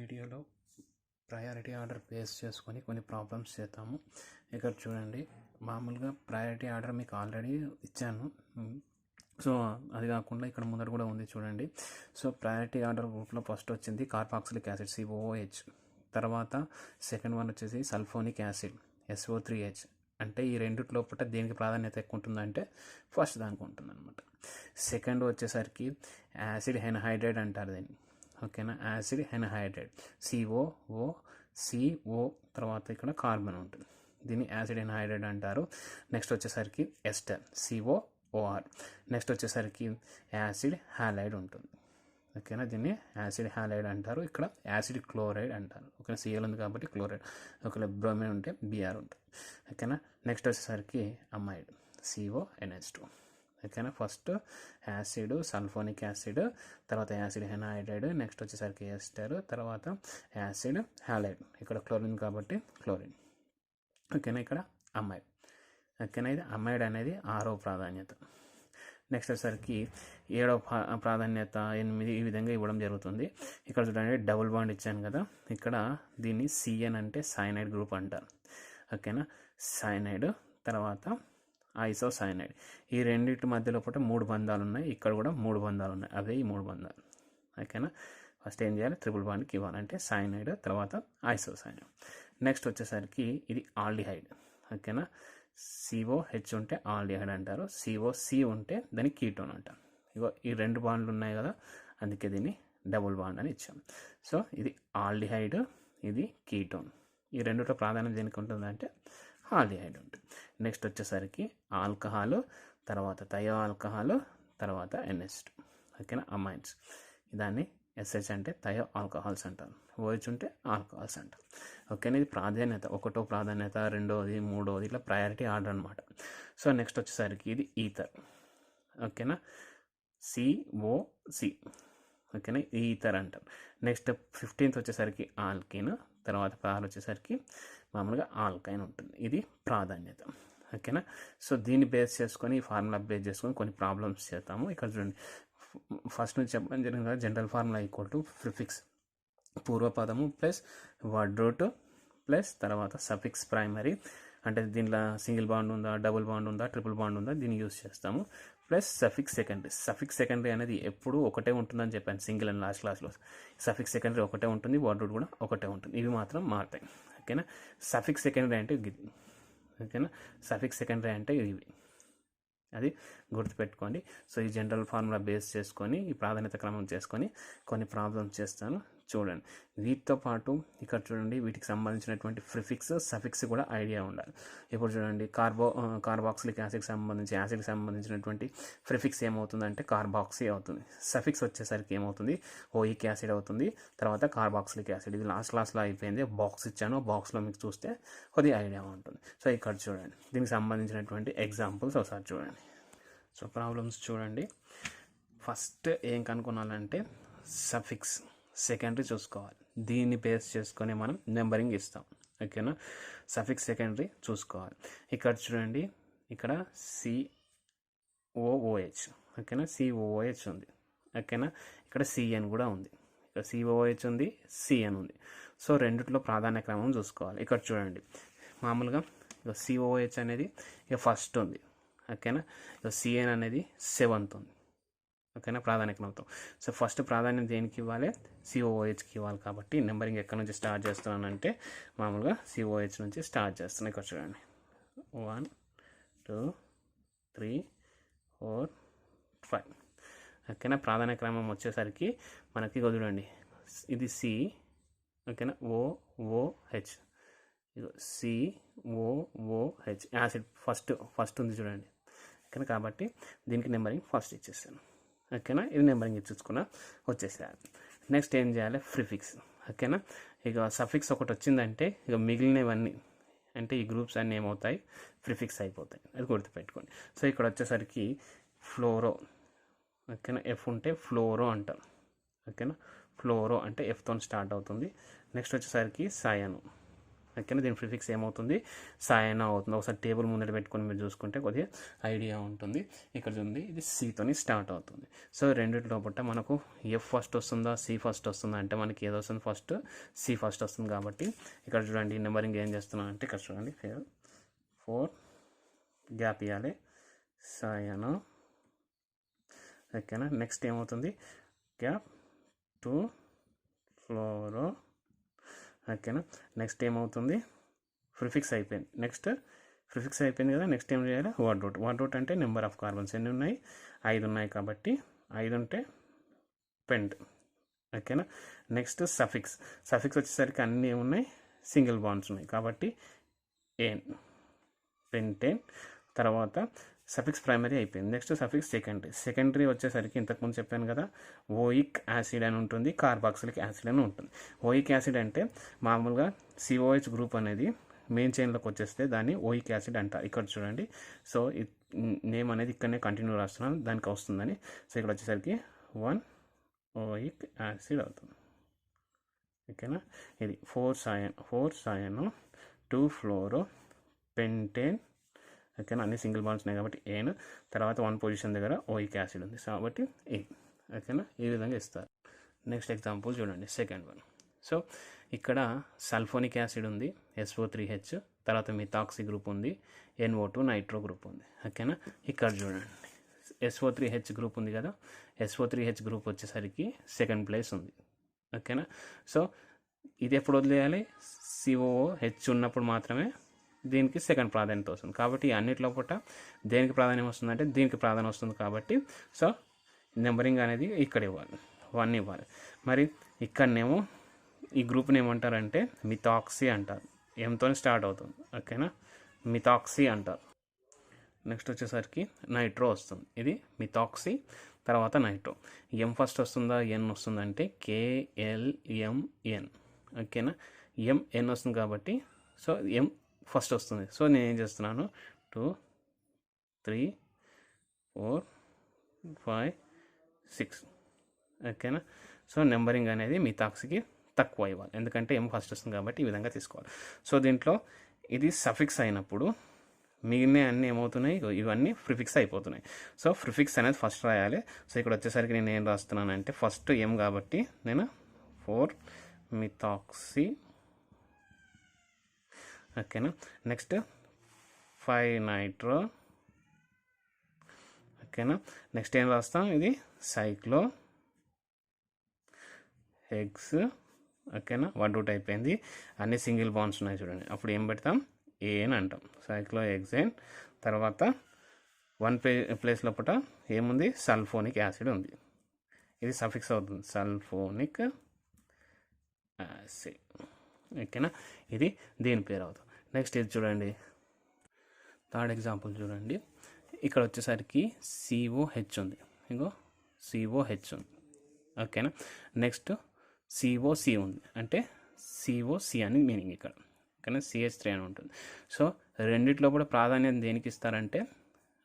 వీడియోలో priority order base చేసుకొని కొన్ని ప్రాబ్లమ్స్ చేద్దాము. ఇక్కడ చూడండి, మామూలుగా ప్రయారిటీ ఆర్డర్ మీకు ఆల్రెడీ ఇచ్చాను. సో అది కాకుండా ఇక్కడ ముందర కూడా ఉంది చూడండి. సో ప్రయారిటీ ఆర్డర్ గ్రూప్లో ఫస్ట్ వచ్చింది కార్బాక్సిలిక్ యాసిడ్ COOH, తర్వాత సెకండ్ వన్ వచ్చేసి సల్ఫోనిక్ యాసిడ్ SO3H. అంటే ఈ రెండిట్లో పూట దేనికి ప్రాధాన్యత ఎక్కువ ఉంటుందంటే ఫస్ట్ దానికి ఉంటుంది అనమాట. సెకండ్ వచ్చేసరికి యాసిడ్ ఎన్హైడ్రైడ్ అంటారు దీన్ని. ఓకేనా, యాసిడ్ ఎన్హైడ్రైడ్ COO తర్వాత ఇక్కడ కార్బన్ ఉంటుంది, దీన్ని యాసిడ్ ఎన్హైడ్రైడ్ అంటారు. నెక్స్ట్ వచ్చేసరికి ఎస్టర్ COOR. నెక్స్ట్ వచ్చేసరికి యాసిడ్ హ్యాలైడ్ ఉంటుంది. ఓకేనా, దీన్ని యాసిడ్ హ్యాలైడ్ అంటారు. ఇక్కడ యాసిడ్ క్లోరైడ్ అంటారు. ఓకేనా, Cl ఉంది కాబట్టి క్లోరైడ్. ఒకవేళ బ్రోమైన్ ఉంటే Br ఉంటుంది. ఓకేనా, నెక్స్ట్ వచ్చేసరికి అమైడ్ CONH2. ఓకేనా, ఫస్ట్ యాసిడ్ సల్ఫోనిక్ యాసిడ్, తర్వాత యాసిడ్ ఎన్హైడ్రైడ్, నెక్స్ట్ వచ్చేసరికి ఎస్టర్, తర్వాత యాసిడ్ హ్యాలైడ్. ఇక్కడ క్లోరిన్ కాబట్టి క్లోరిన్. ఓకేనా, ఇక్కడ అమైడ్. ఓకేనా, ఇది అమైడ్ అనేది 6వ ప్రాధాన్యత. నెక్స్ట్ వచ్చేసరికి 7వ ప్రాధాన్యత 8 ఈ విధంగా ఇవ్వడం జరుగుతుంది. ఇక్కడ చూడండి, డబుల్ బాండ్ ఇచ్చాను కదా, ఇక్కడ దీన్ని CN అంటే సైనైడ్ గ్రూప్ అంటారు. ఓకేనా, సైనైడ్ తర్వాత ఐసోసైనైడ్. ఈ రెండింటి మధ్యలో పూట 3 బంధాలు ఉన్నాయి. ఇక్కడ కూడా 3 బంధాలు ఉన్నాయి, అవే ఈ 3 బంధాలు. ఓకేనా, ఫస్ట్ ఏం చేయాలి, ట్రిపుల్ బాండ్కి ఇవ్వాలంటే సైనైడ్ తర్వాత ఐసోసైనైడ్. నెక్స్ట్ వచ్చేసరికి ఇది ఆల్డిహైడ్. ఓకేనా, COH ఉంటే ఆల్డిహైడ్ అంటారు, COC ఉంటే దాన్ని కీటోన్ అంటారు. ఇగో ఈ 2 బాండ్లు ఉన్నాయి కదా, అందుకే దీన్ని డబుల్ బాండ్ అని ఇచ్చాం. సో ఇది ఆల్డిహైడ్, ఇది కీటోన్. ఈ రెండుతో ప్రాధాన్యత దేనికి ఉంటుందంటే ఆల్డిహైడ్ ఉంటుంది. నెక్స్ట్ వచ్చేసరికి ఆల్కహాల్, తర్వాత థయో ఆల్కహాల్, తర్వాత NH2. ఓకేనా, అమైన్స్. దాన్ని SH అంటే థయో ఆల్కహాల్స్ అంటారు, OH ఉంటే ఆల్కహాల్స్ అంటారు. ఓకేనా, ఇది ప్రాధాన్యత, 1వ ప్రాధాన్యత, 2వది, 3వది, ఇట్లా ప్రయారిటీ ఆర్డర్ అనమాట. సో నెక్స్ట్ వచ్చేసరికి ఇది ఈథర్. ఓకేనా, COC. ఓకేనా, ఈథర్ అంటారు. నెక్స్ట్ 15th వచ్చేసరికి ఆల్కిన్, తర్వాత 16 వచ్చేసరికి మామూలుగా ఆల్కైన్ ఉంటుంది. ఇది ప్రాధాన్యత. ఓకేనా, సో దీన్ని బేస్ చేసుకొని ఈ ఫార్ములా బేస్ చేసుకొని కొన్ని ప్రాబ్లమ్స్ చేస్తాము. ఇక్కడ చూడండి, ఫస్ట్ నుంచి చెప్పడం జరిగింది కదా, జనరల్ ఫార్ములా = ప్రిఫిక్స్ పూర్వపదము ప్లస్ వర్డ్ రూట్ ప్లస్ తర్వాత సఫిక్స్ ప్రైమరీ. అంటే దీంట్లో సింగిల్ బాండ్ ఉందా, డబుల్ బాండ్ ఉందా, ట్రిపుల్ బాండ్ ఉందా, దీన్ని యూజ్ చేస్తాము. Plus suffix secondary. Suffix secondary అనేది ఎప్పుడు ఒకటే ఉంటుందని చెప్పాను సింగిల్ అండ్ లాస్ట్ క్లాస్లో. సఫిక్స్ సెకండరీ ఒకటే ఉంటుంది, వర్డ్ రూట్ కూడా ఒకటే ఉంటుంది, ఇవి మాత్రం మారుతాయి. ఓకేనా, సఫిక్స్ సెకండరీ అంటే ఇది. ఓకేనా, సఫిక్స్ సెకండరీ అంటే ఇవి, అది గుర్తుపెట్టుకోండి. సో ఈ జనరల్ ఫార్ములా బేస్ చేసుకొని ఈ ప్రాధాన్యత క్రమం చేసుకొని కొన్ని ప్రాబ్లమ్స్ చేస్తాను చూడండి. వీటితో పాటు ఇక్కడ చూడండి, వీటికి సంబంధించినటువంటి ప్రిఫిక్స్ సఫిక్స్ కూడా ఐడియా ఉండాలి. ఇప్పుడు చూడండి, కార్బాక్సిలిక్ యాసిడ్కి సంబంధించి యాసిడ్కి సంబంధించినటువంటి ప్రిఫిక్స్ ఏమవుతుందంటే కార్బాక్సీ అవుతుంది. సఫిక్స్ వచ్చేసరికి ఏమవుతుంది, ఓయిక్ యాసిడ్ అవుతుంది, తర్వాత కార్బాక్సిలిక్ యాసిడ్. ఇది లాస్ట్ క్లాస్లో అయిపోయింది, బాక్స్ ఇచ్చాను, బాక్స్లో మీకు చూస్తే కొద్దిగా ఐడియా ఉంటుంది. సో ఇక్కడ చూడండి, దీనికి సంబంధించినటువంటి ఎగ్జాంపుల్స్ ఒకసారి చూడండి. సో ప్రాబ్లమ్స్ చూడండి, ఫస్ట్ ఏం కనుక్కోవాలంటే సఫిక్స్ సెకండరీ చూసుకోవాలి. దీన్ని బేస్ చేసుకొని మనం నెంబరింగ్ ఇస్తాం. ఓకేనా, సఫిక్స్ సెకండరీ చూసుకోవాలి. ఇక్కడ చూడండి, ఇక్కడ COOH. ఓకేనా, COOH ఉంది. ఓకేనా, ఇక్కడ CN కూడా ఉంది. ఇక్కడ COOH ఉంది, CN ఉంది. సో రెండిట్లో ప్రాధాన్య క్రమం చూసుకోవాలి. ఇక్కడ చూడండి, మామూలుగా COOH అనేది ఇక ఫస్ట్ ఉంది. ఓకేనా, CN అనేది 7th ఉంది. ఓకేనా, ప్రాధాన్యత క్రమంతో. సో ఫస్ట్ ప్రాధాన్యత దేనికి ఇవ్వాలి, COOHకి ఇవ్వాలి. కాబట్టి నెంబరింగ్ ఎక్కడి నుంచి స్టార్ట్ చేస్తున్నానంటే మామూలుగా COOH నుంచి స్టార్ట్ చేస్తున్నాను. ఇక్కడ చూడండి, 1 2 3 4 5. ఓకేనా, ప్రాధాన్య క్రమం వచ్చేసరికి మనకి చూడండి, ఇది C. ఓకేనా, OOH, COOH యాసిడ్ ఫస్ట్ ఉంది చూడండి. ఓకేనా, కాబట్టి దీనికి నెంబరింగ్ ఫస్ట్ ఇచ్చేస్తాను. ఓకేనా, ఇది నెంబరింగ్ ఇచ్చుకున్నా వచ్చేసేయాలి. నెక్స్ట్ ఏం చేయాలి, ప్రిఫిక్స్. ఓకేనా, ఇక సఫిక్స్ ఒకటి వచ్చిందంటే ఇక మిగిలినవన్నీ అంటే ఈ గ్రూప్స్ అన్నీ ఏమవుతాయి, ప్రిఫిక్స్ అయిపోతాయి, అది గుర్తుపెట్టుకోండి. సో ఇక్కడ వచ్చేసరికి ఫ్లోరో. ఓకేనా, F ఉంటే ఫ్లోరో అంటాం. ఓకేనా, ఫ్లోరో అంటే Fతో స్టార్ట్ అవుతుంది. నెక్స్ట్ వచ్చేసరికి సయను. ఓకేనా. దీని ప్రిఫిక్స్ ఏమవుతుంది, సాయన అవుతుంది. ఒకసారి టేబుల్ ముందర పెట్టుకొని మీరు చూసుకుంటే కొద్దిగా ఐడియా ఉంటుంది. ఇక్కడ చూడండి ఇది సితోని స్టార్ట్ అవుతుంది. సో రెండిట్లో పుట్ట మనకు ఎఫ్ ఫస్ట్ వస్తుందా సి ఫస్ట్ వస్తుందా అంటే మనకి ఏదో వస్తుంది, ఫస్ట్ సి ఫస్ట్ వస్తుంది. కాబట్టి ఇక్కడ చూడండి నెంబరింగ్ ఏం చేస్తున్నాను అంటే ఇక్కడ చూడండి 4 గ్యాప్ ఇవ్వాలి సాయన. ఓకేనా. నెక్స్ట్ ఏమవుతుంది గ్యాప్ 2 ఫ్లోరో. ఓకేనా. నెక్స్ట్ ఏమవుతుంది ప్రిఫిక్స్ అయిపోయింది. నెక్స్ట్ ప్రిఫిక్స్ అయిపోయింది కదా, నెక్స్ట్ ఏం చేయాలి వర్డ్ రూట్. వర్డ్ రూట్ అంటే నెంబర్ ఆఫ్ కార్బన్స్ ఎన్ని ఉన్నాయి, 5 ఉన్నాయి. కాబట్టి 5 ఉంటే పెంట్. ఓకేనా. Next suffix. సఫిక్స్ వచ్చేసరికి అన్నీ ఉన్నాయి, సింగిల్ బాండ్స్ ఉన్నాయి. కాబట్టి ఏన్ పెంటేన్. తర్వాత సఫిక్స్ ప్రైమరీ అయిపోయింది. Next suffix secondary. సెకండరీ వచ్చేసరికి ఇంతకుముందు చెప్పాను కదా, ఓయిక్ యాసిడ్ అని ఉంటుంది, కార్బాక్సిలిక్ యాసిడ్ అని ఉంటుంది. ఓయిక్ యాసిడ్ అంటే మామూలుగా సిఓహెచ్ గ్రూప్ అనేది మెయిన్ చైన్లోకి వచ్చేస్తే దాన్ని ఓయిక్ యాసిడ్ అంటారు. ఇక్కడ చూడండి, సో నేమ్ అనేది ఇక్కడనే కంటిన్యూ రాస్తున్నాను, దానికి వస్తుందని. సో ఇక్కడ వచ్చేసరికి 1 ఓయిక్ యాసిడ్ అవుతుంది. ఓకేనా. ఇది 4 సాయను 2 ఫ్లోరో పెంటేన్. ఓకేనా. అన్ని సింగిల్ బాండ్స్ ఉన్నాయి కాబట్టి ఏన్. తర్వాత 1 పొజిషన్ దగ్గర ఓయిక్ యాసిడ్ ఉంది కాబట్టి ఏ. ఓకేనా. ఈ విధంగా ఇస్తారు. నెక్స్ట్ ఎగ్జాంపుల్ చూడండి, సెకండ్ వన్. సో ఇక్కడ సల్ఫోనిక్ యాసిడ్ ఉంది, SO3H. తర్వాత మిథాక్సీ గ్రూప్ ఉంది, NO2 నైట్రో గ్రూప్ ఉంది. ఓకేనా. ఇక్కడ చూడండి SO3H గ్రూప్ ఉంది కదా, SO3H గ్రూప్ వచ్చేసరికి సెకండ్ ప్లేస్ ఉంది. ఓకేనా. సో ఇది ఎప్పుడు వదిలేయాలి, COOH ఉన్నప్పుడు మాత్రమే దీనికి సెకండ్ ప్రాధాన్యత వస్తుంది. కాబట్టి అన్నిట్లో పూట దేనికి ప్రాధాన్యం వస్తుందంటే దీనికి ప్రాధాన్యం వస్తుంది. కాబట్టి సో నెంబరింగ్ అనేది ఇక్కడ ఇవ్వాలి, 1 ఇవ్వాలి. మరి ఇక్కడనేమో ఈ గ్రూప్ని ఏమంటారంటే మిథాక్సీ అంటారు, ఎంతో స్టార్ట్ అవుతుంది. ఓకేనా. మిథాక్సీ అంటారు. నెక్స్ట్ వచ్చేసరికి నైట్రో వస్తుంది. ఇది మిథాక్సీ, తర్వాత నైట్రో. ఎం ఫస్ట్ వస్తుందా ఎన్ వస్తుందంటే KLMN. ఓకేనా. MN వస్తుంది కాబట్టి సో ఎం ఫస్ట్ వస్తుంది. సో నేను ఏం చేస్తున్నాను 2 3 4 5 6. ఓకేనా. సో నెంబరింగ్ అనేది మిథాక్సీకి తక్కువ ఇవ్వాలి, ఎందుకంటే ఎం ఫస్ట్ వస్తుంది కాబట్టి ఈ విధంగా తీసుకోవాలి. సో దీంట్లో ఇది సఫిక్స్ అయినప్పుడు మిగిలిన అన్నీ ఏమవుతున్నాయి, ఇవన్నీ ప్రిఫిక్స్ అయిపోతున్నాయి. సో ప్రిఫిక్స్ అనేది ఫస్ట్ రాయాలి. సో ఇక్కడ వచ్చేసరికి నేను ఏం రాస్తున్నానంటే ఫస్ట్ ఎం కాబట్టి నేను 4 మిథాక్సీ. ఓకేనా. Next 5 nitro. ఓకేనా. నెక్స్ట్ ఏం రాస్తాం, ఇది సైక్లో హెక్స్. ఓకేనా. వర్డ్ రూట్ అయిపోయింది, అన్ని సింగిల్ బాండ్స్ ఉన్నాయి చూడండి. అప్పుడు ఏం పెడతాం, ఏన్ అంటాం, సైక్లో హెక్సేన్. తర్వాత 1 ప్లేస్ లోపల ఏముంది, సల్ఫోనిక్ యాసిడ్ ఉంది. ఇది సఫిక్స్ అవుతుంది, సల్ఫోనిక్ యాసిడ్. ఓకేనా. ఇది దీని పేరు అవుతుంది. నెక్స్ట్ ఇది చూడండి, థర్డ్ ఎగ్జాంపుల్ చూడండి. ఇక్కడ వచ్చేసరికి COH ఉంది, ఇంకో COH ఉంది. ఓకేనా. నెక్స్ట్ COC ఉంది, అంటే COC అని మీనింగ్ ఇక్కడ. ఓకేనా. CH3 అని ఉంటుంది. సో రెండిట్లో కూడా ప్రాధాన్యత దేనికి ఇస్తారంటే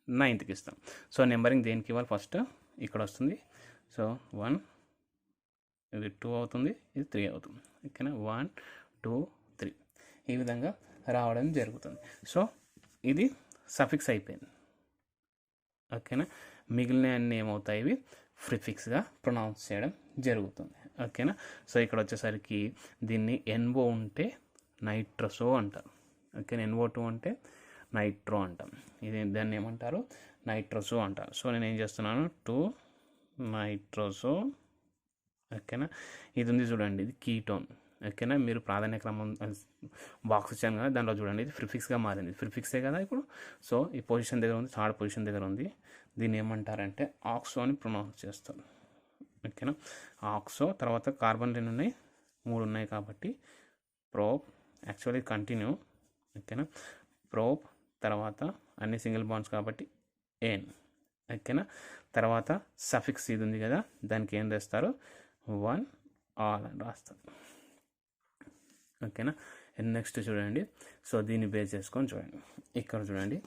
9th ఇస్తాం. సో నెంబరింగ్ దేనికి ఇవ్వాలి, ఫస్ట్ ఇక్కడ వస్తుంది. సో 1, ఇది 2 అవుతుంది, ఇది 3 అవుతుంది. ఓకేనా. 1 2 3 ఈ విధంగా రావడం జరుగుతుంది. సో ఇది సఫిక్స్ అయిపోయింది. ఓకేనా. మిగిలిన అన్నీ ఏమవుతాయి, ఇవి ప్రిఫిక్స్గా ప్రొనౌన్స్ చేయడం జరుగుతుంది. ఓకేనా. సో ఇక్కడ వచ్చేసరికి దీన్ని NO ఉంటే నైట్రసో అంటారు. ఓకేనా. NO2 అంటే నైట్రో అంటాం. ఇది దాన్ని ఏమంటారు, నైట్రోసో అంటారు. సో నేను ఏం చేస్తున్నాను 2 నైట్రోసో. ఓకేనా. ఇది ఉంది చూడండి, ఇది కీటోన్. ఓకేనా. మీరు ప్రాధాన్య క్రమం బాక్స్ ఇచ్చాను కదా, దాంట్లో చూడండి ఇది ప్రిఫిక్స్గా మారింది. ప్రిఫిక్సే కదా ఇప్పుడు. సో ఈ పొజిషన్ దగ్గర ఉంది, థర్డ్ పొజిషన్ దగ్గర ఉంది. దీన్ని ఏమంటారంటే ఆక్సో అని ప్రొనౌన్స్ చేస్తారు. ఓకేనా. ఆక్సో. తర్వాత కార్బన్లు ఎన్ని ఉన్నాయి, 3 ఉన్నాయి కాబట్టి ప్రోప్. Actually continue. ఓకేనా. ప్రోప్. తర్వాత అన్ని సింగిల్ బాండ్స్ కాబట్టి ఏన్. ఓకేనా. తర్వాత సఫిక్స్ ఇది ఉంది కదా, దానికి ఏం చేస్తారు 1 ఆల్ అని రాస్తారు. ఓకేనా. నెక్స్ట్ చూడండి, సో దీన్ని బేస్ చేసుకొని చూడండి, ఇక్కడ చూడండి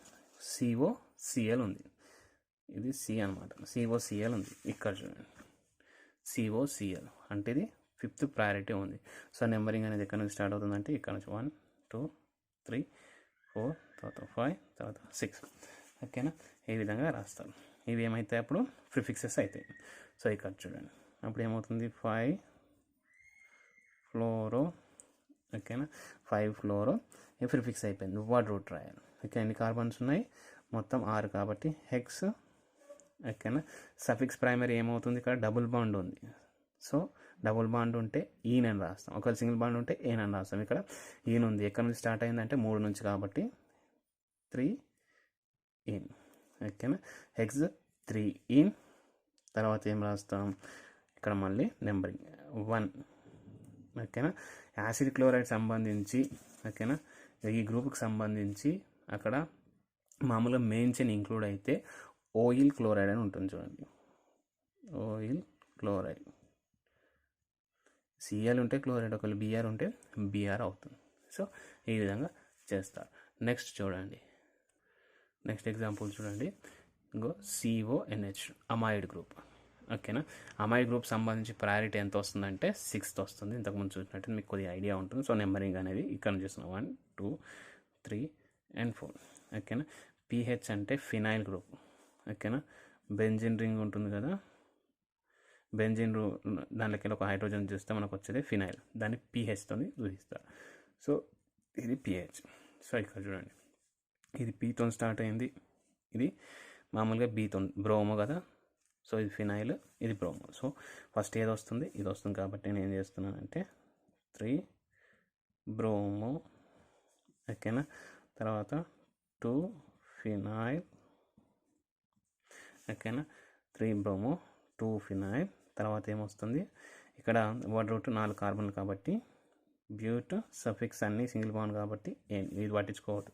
COCl ఉంది, ఇది C అనమాట, COCl ఉంది. ఇక్కడ చూడండి COCl అంటే ఇది 5th ప్రయారిటీ ఉంది. సో నెంబరింగ్ అనేది ఎక్కడ నుంచి స్టార్ట్ అవుతుందంటే ఇక్కడ నుంచి 1 2 3 4 తర్వాత 5 తర్వాత 6. ఓకేనా, ఈ విధంగా రాస్తారు. ఇవి ఏమవుతాయి అప్పుడు ప్రిఫిక్సెస్ అవుతాయి. సో ఇక్కడ చూడండి, అప్పుడు ఏమవుతుంది 5 ఫ్లోరో. ఓకేనా, 5 ఫ్లోరో ఈ ప్రిఫిక్స్ అయిపోయింది. వర్డ్ రూట్ రాయాలి. ఓకే, ఎన్ని కార్బన్స్ ఉన్నాయి? మొత్తం 6 కాబట్టి హెక్స్. ఓకేనా, సఫిక్స్ ప్రైమరీ ఏమవుతుంది? ఇక్కడ డబుల్ బాండ్ ఉంది. సో డబుల్ బాండ్ ఉంటే ఈన్ అని రాస్తాం. ఒకవేళ సింగిల్ బాండ్ ఉంటే ఏన్ అని రాస్తాం. ఇక్కడ ఈన్ ఉంది. ఎక్కడి నుంచి స్టార్ట్ అయిందంటే 3 నుంచి కాబట్టి 3 ఈన్. ఓకేనా, హెక్స్ 3 ఈన్. తర్వాత ఏం రాస్తాం? ఇక్కడ మళ్ళీ నెంబరింగ్ 1. ఓకేనా, యాసిడ్ క్లోరైడ్ సంబంధించి, ఓకేనా, ఈ గ్రూప్కి సంబంధించి అక్కడ మామూలుగా మెయిన్ చైన్ ఇంక్లూడ్ అయితే ఓయిల్ క్లోరైడ్ అని ఉంటుంది చూడండి. ఓయిల్ క్లోరైడ్, సిఎల్ ఉంటే క్లోరైడ్, ఒకవేళ బిఆర్ ఉంటే బిఆర్ అవుతుంది. సో ఈ విధంగా చేస్తారు. నెక్స్ట్ చూడండి, నెక్స్ట్ ఎగ్జాంపుల్ చూడండి. ఇంకో CONH అమైడ్ గ్రూప్. ఓకేనా, అమైడ్ గ్రూప్ సంబంధించి ప్రయారిటీ ఎంత వస్తుందంటే 6th వస్తుంది. ఇంతకుముందు చూసినట్టు మీకు కొద్దిగా ఐడియా ఉంటుంది. సో నెంబరింగ్ అనేది ఇక్కడ చూస్తున్నాం 1 2 3 and 4. ఓకేనా, PH అంటే ఫినైల్ గ్రూప్. ఓకేనా, బెంజిన్ రింగ్ ఉంటుంది కదా, బెంజిన్ దాంట్లోకి ఒక హైడ్రోజన్ చూస్తే మనకు వచ్చేది ఫినైల్. దాన్ని PHతో చూపిస్తారు. సో ఇది PH. సో ఇక్కడ చూడండి, ఇది Pతో స్టార్ట్ అయింది, ఇది మామూలుగా Bతో బ్రోమో కదా. సో ఇది ఫినైల్, ఇది బ్రోమో. సో ఫస్ట్ ఏది వస్తుంది? ఇది వస్తుంది. కాబట్టి నేను ఏం చేస్తున్నానంటే 3 బ్రోమో. ఓకేనా, తర్వాత 2 ఫినైల్. ఓకేనా, 3 బ్రోమో 2 ఫినైల్. తర్వాత ఏమొస్తుంది? ఇక్కడ వర్డ్ రూట్ 4 కార్బన్ కాబట్టి బ్యూట్. సఫిక్స్ అన్నీ సింగిల్ బాండ్ కాబట్టి ఏన్, ఇది పట్టించుకోవద్దు.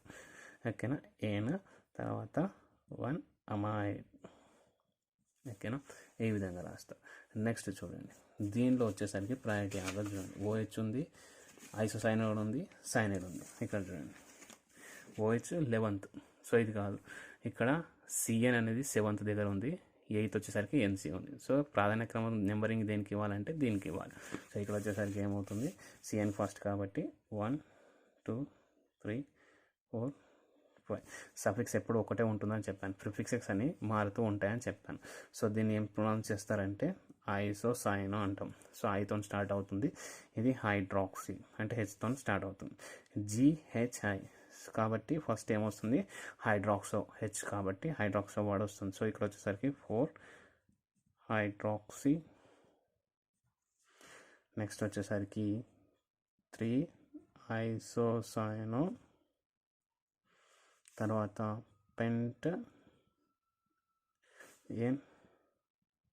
ఓకేనా, ఏన్. తర్వాత 1 అమైడ్. ఓకేనా, ఈ విధంగా రాస్తా. నెక్స్ట్ చూడండి, దీనిలో వచ్చేసరికి ప్రయారిటీ ఆర్డర్ చూడండి. OH ఉంది, ఐసోసైనైడ్ ఉంది, సైనైడ్ ఉంది. ఇక్కడ చూడండి, OH 11th. సో ఇది కాదు, ఇక్కడ CN అనేది 7th దగ్గర ఉంది, 8th వచ్చేసరికి NC ఉంది. సో ప్రాధాన్య క్రమం నెంబరింగ్ దేనికి ఇవ్వాలంటే దీనికి ఇవ్వాలి. సో ఇక్కడ వచ్చేసరికి ఏమవుతుంది? CN ఫస్ట్ కాబట్టి 1 2 3 4 5. సఫిక్స్ ఎప్పుడు ఒకటే ఉంటుందని చెప్పాను. ప్రిఫిక్సెస్ అని మారుతూ ఉంటాయని చెప్పాను. సో దీన్ని ఏం ప్రొనౌన్స్ చేస్తారంటే ఐసోసైనో అంటాం. సో ఐతో స్టార్ట్ అవుతుంది. ఇది హైడ్రాక్సీ అంటే హెచ్తో స్టార్ట్ అవుతుంది. GHI కాబట్టి ఫస్ట్ ఏమొస్తుంది? హైడ్రాక్సో. హెచ్ కాబట్టి హైడ్రాక్సో వర్డ్ వస్తుంది. సో ఇక్కడ వచ్చేసరికి 4 హైడ్రాక్సీ. నెక్స్ట్ వచ్చేసరికి 3 ఐసోసైనో. తర్వాత పెంట్ ఎన్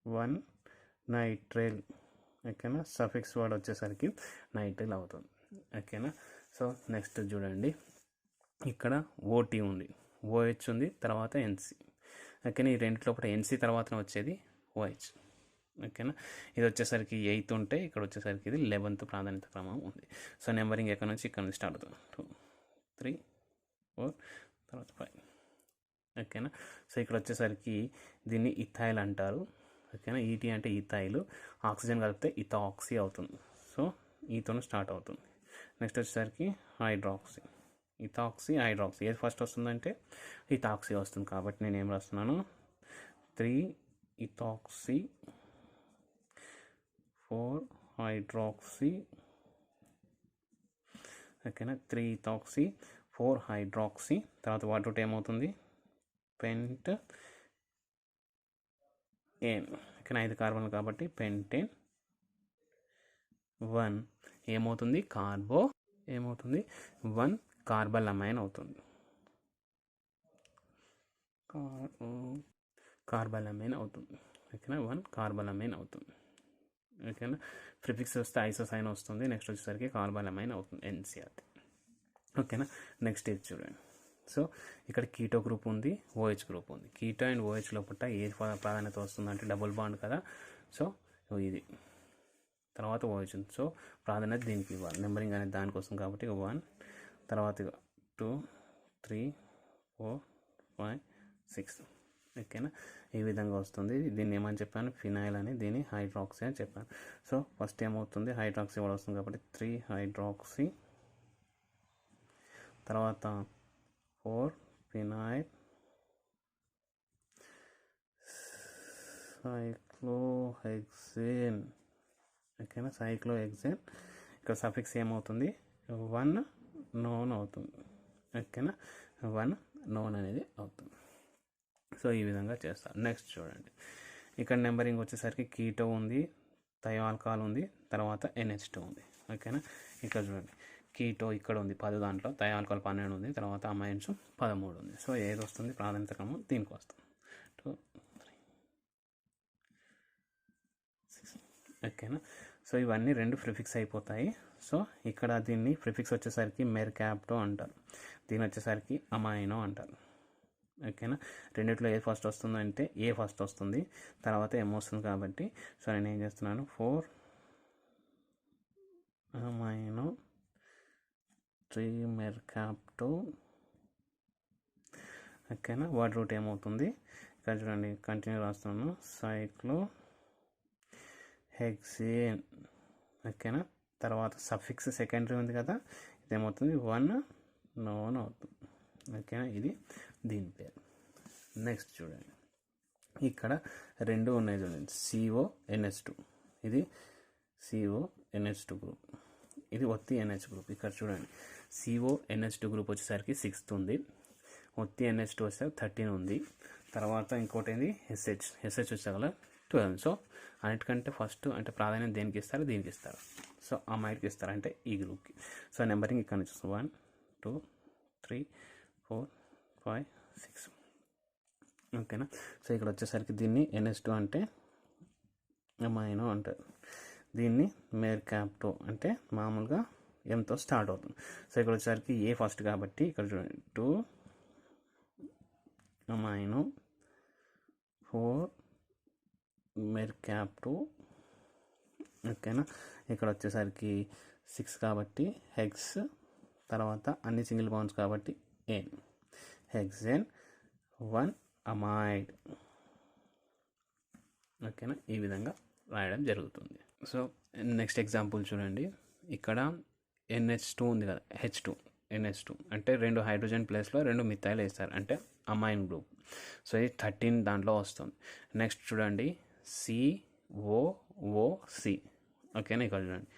1 నైట్రైల్. ఓకేనా, సఫిక్స్ వర్డ్ వచ్చేసరికి నైట్రైల్ అవుతుంది. ఓకేనా, సో నెక్స్ట్ చూడండి, ఇక్కడ OT ఉంది, OH ఉంది, తర్వాత NC. ఓకేనా, ఈ రెండింటి లోపల NC తర్వాత వచ్చేది OH. ఓకేనా, ఇది వచ్చేసరికి 8th ఉంటే ఇక్కడ వచ్చేసరికి ఇది 11th ప్రాధాన్యత క్రమం ఉంది. సో నెంబరింగ్ ఎక్కడ నుంచి ఇక్కడ నుంచి స్టార్ట్ అవుతుంది. 2 3 4 తర్వాత 5. ఓకేనా, సో ఇక్కడ వచ్చేసరికి దీన్ని ఇథైల్ అంటారు. ఓకేనా, ET అంటే ఇథైల్, ఆక్సిజన్ కలిపితే ఇథాక్సీ అవుతుంది. సో ఈతో స్టార్ట్ అవుతుంది. నెక్స్ట్ వచ్చేసరికి హైడ్రాక్సీ. ఇథాక్సీ హైడ్రాక్సీ ఏది ఫస్ట్ వస్తుందంటే ఇథాక్సీ వస్తుంది. కాబట్టి నేను ఏం రాస్తున్నాను? 3 ఇథాక్సీ 4 హైడ్రాక్సీ. ఓకేనా, 3 ఇథాక్సీ 4 హైడ్రాక్సీ. తర్వాత వాట్ రూట్ ఏమవుతుంది? పెంట్ ఏన్. ఓకేనా, 5 కార్బన్లు కాబట్టి పెంటేన్ 1 ఏమవుతుంది? ఏమవుతుంది? 1 కార్బలమైన్ అవుతుంది. కార్బలమైన్ అవుతుంది. ఓకేనా, 1 కార్బలమైన్ అవుతుంది. ఓకేనా, ప్రిఫిక్స్ వస్తే ఐసోసైన్ వస్తుంది. నెక్స్ట్ వచ్చేసరికి కార్బలమైన్ అవుతుంది, NCR. ఓకేనా, నెక్స్ట్ ఇది చూడండి. సో ఇక్కడ కీటో గ్రూప్ ఉంది, OH గ్రూప్ ఉంది. కీటో అండ్ OH లోపల ఏది ప్రాధాన్యత వస్తుందంటే డబుల్ బాండ్ కదా. సో ఇది తర్వాత OH ఉంది. సో ప్రాధాన్యత దీనికి ఇవ్వాలి. నెంబరింగ్ అనేది దానికోసం కాబట్టి 1, తర్వాత 2 3 4 5 6. ఓకేనా, ఈ విధంగా వస్తుంది. దీన్ని ఏమని చెప్పాను? ఫినైల్ అని, దీన్ని హైడ్రాక్సీ అని చెప్పాను. సో ఫస్ట్ ఏమవుతుంది? హైడ్రాక్సీ కూడా వస్తుంది కాబట్టి 3 హైడ్రాక్సీ. తర్వాత 4 ఫినైల్ సైక్లోహెక్సేన్. ఓకేనా, సైక్లోహెక్సేన్. ఇక్కడ సఫిక్స్ ఏమవుతుంది, 1 నోన్ అవుతుంది. ఓకేనా, 1 నోన్ అనేది అవుతుంది. సో ఈ విధంగా చేస్తారు. నెక్స్ట్ చూడండి, ఇక్కడ నెంబరింగ్ వచ్చేసరికి కీటో ఉంది, థయోఆల్కహాల్ ఉంది, తర్వాత NH2 ఉంది. ఓకేనా, ఇక్కడ చూడండి కీటో ఇక్కడ ఉంది 10 దాంట్లో, థయోఆల్కహాల్ 12 ఉంది, తర్వాత అమైన్స్ 13 ఉంది. సో ఏది వస్తుంది ప్రాధాన్యత క్రమం దీనికి వస్తుంది 2 3 6. ఓకేనా, సో ఇవన్నీ 2 ప్రిఫిక్స్ అయిపోతాయి. సో ఇక్కడ దీన్ని ప్రిఫిక్స్ వచ్చేసరికి మెర్కాప్టో అంటారు, దీని వచ్చేసరికి అమైనో అంటారు. ఓకేనా, రెండిట్లో ఏ ఫస్ట్ వస్తుందంటే ఏ ఫస్ట్ వస్తుంది, తర్వాత ఏం వస్తుంది. కాబట్టి సో నేను ఏం చేస్తున్నాను, 4 అమైనో 3 మెర్కాప్టో. ఓకేనా, వర్డ్ రూట్ ఏమవుతుంది ఇక్కడ చూడండి, కంటిన్యూ రాస్తున్నాను, సైక్లో హెక్సేన్. ఓకేనా, తర్వాత సఫిక్స్ సెకండరీ ఉంది కదా, ఇదేమవుతుంది 1 నోన్ అవుతుంది. ఓకేనా, ఇది దీని పేరు. నెక్స్ట్ చూడండి, ఇక్కడ 2 ఉన్నాయి చూడండి, CONH2. ఇది CONH2 గ్రూప్, ఇది ఒత్తి NH గ్రూప్. ఇక్కడ చూడండి CONH2 గ్రూప్ వచ్చేసరికి 6th ఉంది, ఒత్తి NH2 వచ్చేసరికి 13 ఉంది, తర్వాత ఇంకోటి ఏంది SH వచ్చేసరికి 12. సో అన్నిటికంటే ఫస్ట్ అంటే ప్రాధాన్యత దేనికి ఇస్తారు, దీనికి ఇస్తారు. సో అమైడ్కి ఇస్తారు, అంటే ఈ గ్రూప్కి. సో నెంబరింగ్ ఇక్కడ నుంచి 1 2 3 4 5 6. ఓకేనా, సో ఇక్కడ వచ్చేసరికి దీన్ని NH2 అంటే అమైనో అంటారు, దీన్ని మెర్కాప్టో అంటే మామూలుగా ఎంతో స్టార్ట్ అవుతుంది. సో ఇక్కడ వచ్చేసరికి ఏ ఫస్ట్ కాబట్టి ఇక్కడ చూడండి 2 అమైనో 4 మెర్కాప్టో. ఓకేనా, ఇక్కడ వచ్చేసరికి 6 కాబట్టి హెక్స్, తర్వాత అన్ని సింగిల్ బాండ్స్ కాబట్టి N, హెక్సేన్ 1 అమైడ్. ఓకేనా, ఈ విధంగా రాయడం జరుగుతుంది. సో నెక్స్ట్ ఎగ్జాంపుల్ చూడండి, ఇక్కడ NH2 ఉంది కదా, NH2 అంటే 2 హైడ్రోజన్ ప్లేస్లో 2 మిథైల్ వేస్తారు, అంటే అమైన్ గ్రూప్. సో ఇది 13 దాంట్లో వస్తుంది. నెక్స్ట్ చూడండి COOC. ఓకేనా, ఇక్కడ చూడండి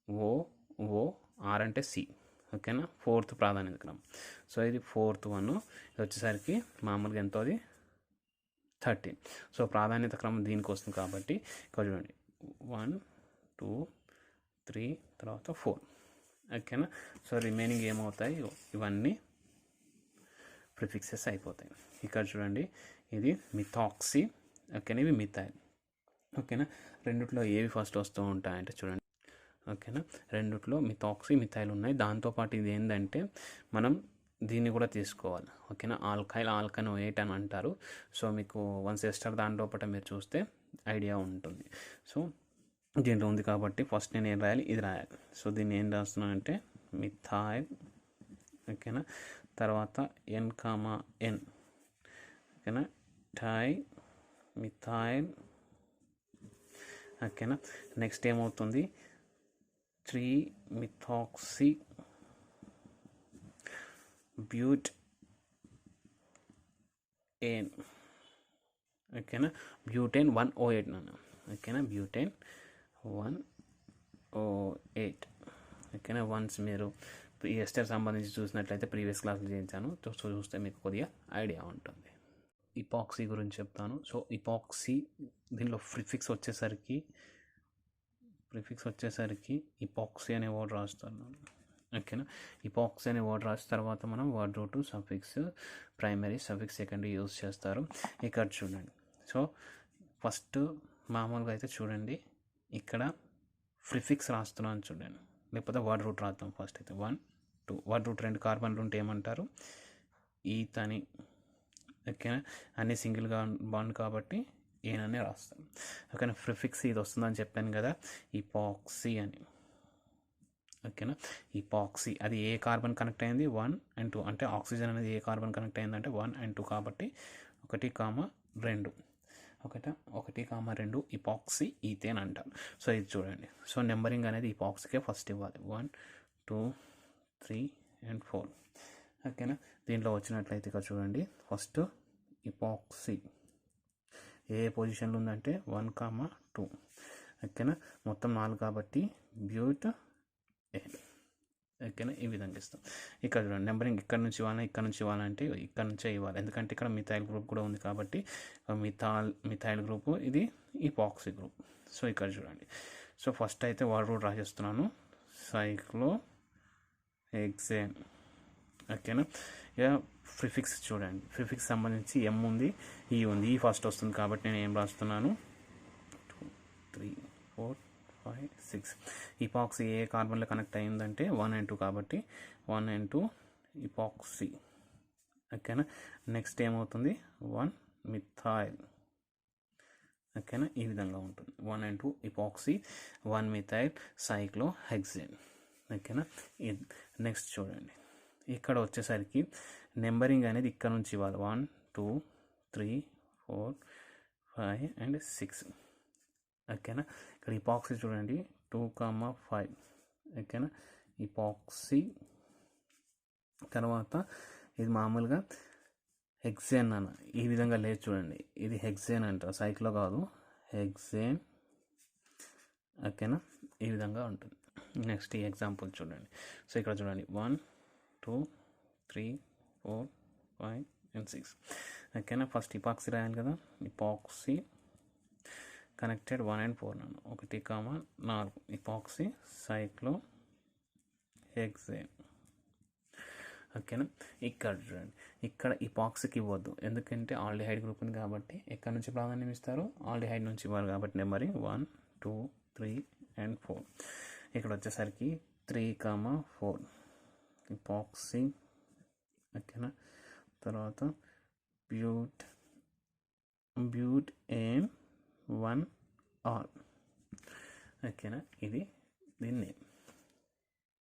COOR అంటే C. ఓకేనా, 4th ప్రాధాన్యత క్రమం. సో ఇది 4th 1, ఇది వచ్చేసరికి మామూలుగా ఎంతో అది 13. సో ప్రాధాన్యత క్రమం దీనికి వస్తుంది కాబట్టి ఇక్కడ చూడండి 1 2 3 తర్వాత 4. ఓకేనా, సో రిమైనింగ్ ఏమవుతాయి, ఇవన్నీ ప్రిఫిక్సెస్ అయిపోతాయి. ఇక్కడ చూడండి ఇది మిథాక్సీ. ఓకేనా, ఇవి మిథైల్. ఓకేనా, రెండిట్లో ఏవి ఫస్ట్ వస్తూ ఉంటాయంటే చూడండి. ఓకేనా, రెండిట్లో మిథాక్సీ మిథైల్ ఉన్నాయి. దాంతోపాటు ఇది ఏంటంటే మనం దీన్ని కూడా తీసుకోవాలి. ఓకేనా, ఆల్కనోయేట్ అని అంటారు. సో మీకు 1 సెమిస్టర్ దాంట్లో పాటు మీరు చూస్తే ఐడియా ఉంటుంది. సో దీంట్లో ఉంది కాబట్టి ఫస్ట్ నేను ఏం రాయాలి, ఇది రాయాలి. సో దీన్ని ఏం రాస్తున్నాను అంటే మిథైల్. ఓకేనా, తర్వాత N, N. ఓకేనా, డై మిథైల్. ఓకేనా, నెక్స్ట్ ఏమవుతుంది 3 మిథాక్సీ బ్యూట్ ఏన్. ఓకేనా, బ్యూటేన్ 108 నాన్న. ఓకేనా, బ్యూటేన్ 108. ఓకేనా, వన్స్ మీరు ఈ ఎస్టర్ సంబంధించి చూసినట్లయితే ప్రీవియస్ క్లాసులు చేయించాను, చూస్తే మీకు కొద్దిగా ఐడియా ఉంటుంది. ఇపాక్సీ గురించి చెప్తాను. సో ఇపాక్సీ దీనిలో ప్రిఫిక్స్ వచ్చేసరికి ఇపాక్సీ అనే వర్డ్ రాస్తాను. ఓకేనా, ఇపాక్సీ అనే వర్డ్ రాసిన తర్వాత మనం word route suffix primary suffix secondary use చేస్తారు. ఇక్కడ చూడండి, సో ఫస్ట్ మామూలుగా అయితే చూడండి ఇక్కడ ప్రిఫిక్స్ రాస్తున్నాను చూడండి, లేకపోతే వర్డ్ రూట్ రాద్దాం. ఫస్ట్ అయితే 1 2 వర్డ్ రూట్ 2 కార్బన్లు ఉంటే ఏమంటారు, ఈత్ అని. ఓకేనా, అన్ని సింగిల్గా బాండ్ కాబట్టి ఏననే రాస్తాను. ఓకేనా, ప్రిఫిక్స్ ఇది వస్తుందని చెప్పాను కదా, ఇపాక్సీ అని. ఓకేనా, ఇపాక్సీ అది ఏ కార్బన్ కనెక్ట్ అయింది 1 and 2, అంటే ఆక్సిజన్ అనేది ఏ కార్బన్ కనెక్ట్ అయిందంటే 1 and 2 కాబట్టి 1, 2. ఓకేనా, 1, 2 ఇపాక్సీ ఈథేన్ అంటారు. సో ఇది చూడండి, సో నెంబరింగ్ అనేది ఇపాక్సీకే ఫస్ట్ ఇవ్వాలి. 1 2 3 అండ్ 4. ఓకేనా. దీంట్లో వచ్చినట్లయితే ఇక్కడ చూడండి, ఫస్ట్ ఇపాక్సీ ఏ పొజిషన్లో ఉందంటే 1, 2. ఓకేనా. మొత్తం 4 కాబట్టి బ్యూట్ ఎన్. ఓకేనా. ఈ విధంగా ఇస్తాం. ఇక్కడ చూడండి, నెంబరింగ్ ఇక్కడ నుంచి ఇవ్వాలంటే ఇక్కడ నుంచే ఇవ్వాలి, ఎందుకంటే ఇక్కడ మిథైల్ గ్రూప్ కూడా ఉంది కాబట్టి మిథైల్ గ్రూపు, ఇది ఇపాక్సీ గ్రూప్. సో ఇక్కడ చూడండి, సో ఫస్ట్ అయితే వర్డ్ రూట్ రాసేస్తున్నాను, సైక్లో హెక్సేన్. ఓకేనా. ఇక ప్రిఫిక్స్ చూడండి, ప్రిఫిక్స్ సంబంధించి ఎం ఉంది, ఈ ఉంది, ఈ ఫస్ట్ వస్తుంది కాబట్టి నేను ఏం రాస్తున్నాను, 2, 3, 4, 5, 6. ఇపాక్సీ ఏ కార్బన్లో కనెక్ట్ అయిందంటే 1 and 2 కాబట్టి 1 and 2 ఇపాక్సీ. ఓకేనా. నెక్స్ట్ ఏమవుతుంది, 1 మిథైల్. ఓకేనా. ఈ విధంగా ఉంటుంది, 1 and 2 ఇపాక్సీ, 1 మిథైల్ సైక్లో హెక్సేన్. ఓకేనా. నెక్స్ట్ చూడండి, ఇక్కడ వచ్చేసరికి నెంబరింగ్ అనేది ఇక్కడ నుంచి ఇవ్వాలి, 1, 2, 3, 4, 5 and 6. ఓకేనా. ఇక్కడ ఇపాక్సీ చూడండి, 2, 5. ఓకేనా. ఇపాక్సీ తర్వాత ఇది మామూలుగా హెక్సేన్ అన్న, ఈ విధంగా లేదు చూడండి, ఇది హెక్సేన్ అంటారు, సైక్లో కాదు, హెక్సేన్. ఓకేనా. ఈ విధంగా ఉంటుంది. నెక్స్ట్ ఈ ఎగ్జాంపుల్ చూడండి, సో ఇక్కడ చూడండి 1, 2, 3, 4, 5 and 6. ఓకేనా. ఫస్ట్ ఇపాక్సీ రాయాలి కదా, ఇపాక్సీ కనెక్టెడ్ 1 and 4 నన్ను 1, 4 ఇపాక్సీ సైక్లో హెక్సేన్. ఓకేనా. ఇక్కడ చూడండి, ఇక్కడ ఇపాక్సీకి ఇవ్వద్దు, ఎందుకంటే ఆల్డిహైడ్ గ్రూప్ ఉంది కాబట్టి ఎక్కడి నుంచి ప్రాధాన్యం ఇస్తారు, ఆల్డిహైడ్ నుంచి ఇవ్వాలి కాబట్టి నెంబరింగ్ 1, 2, 3 and 4. ఇక్కడ వచ్చేసరికి 3, 4 ఇపాక్సీ. ఓకేనా. తర్వాత బ్యూట్ ఎన్ 1 ఆర్. ఓకేనా. ఇది దీన్ని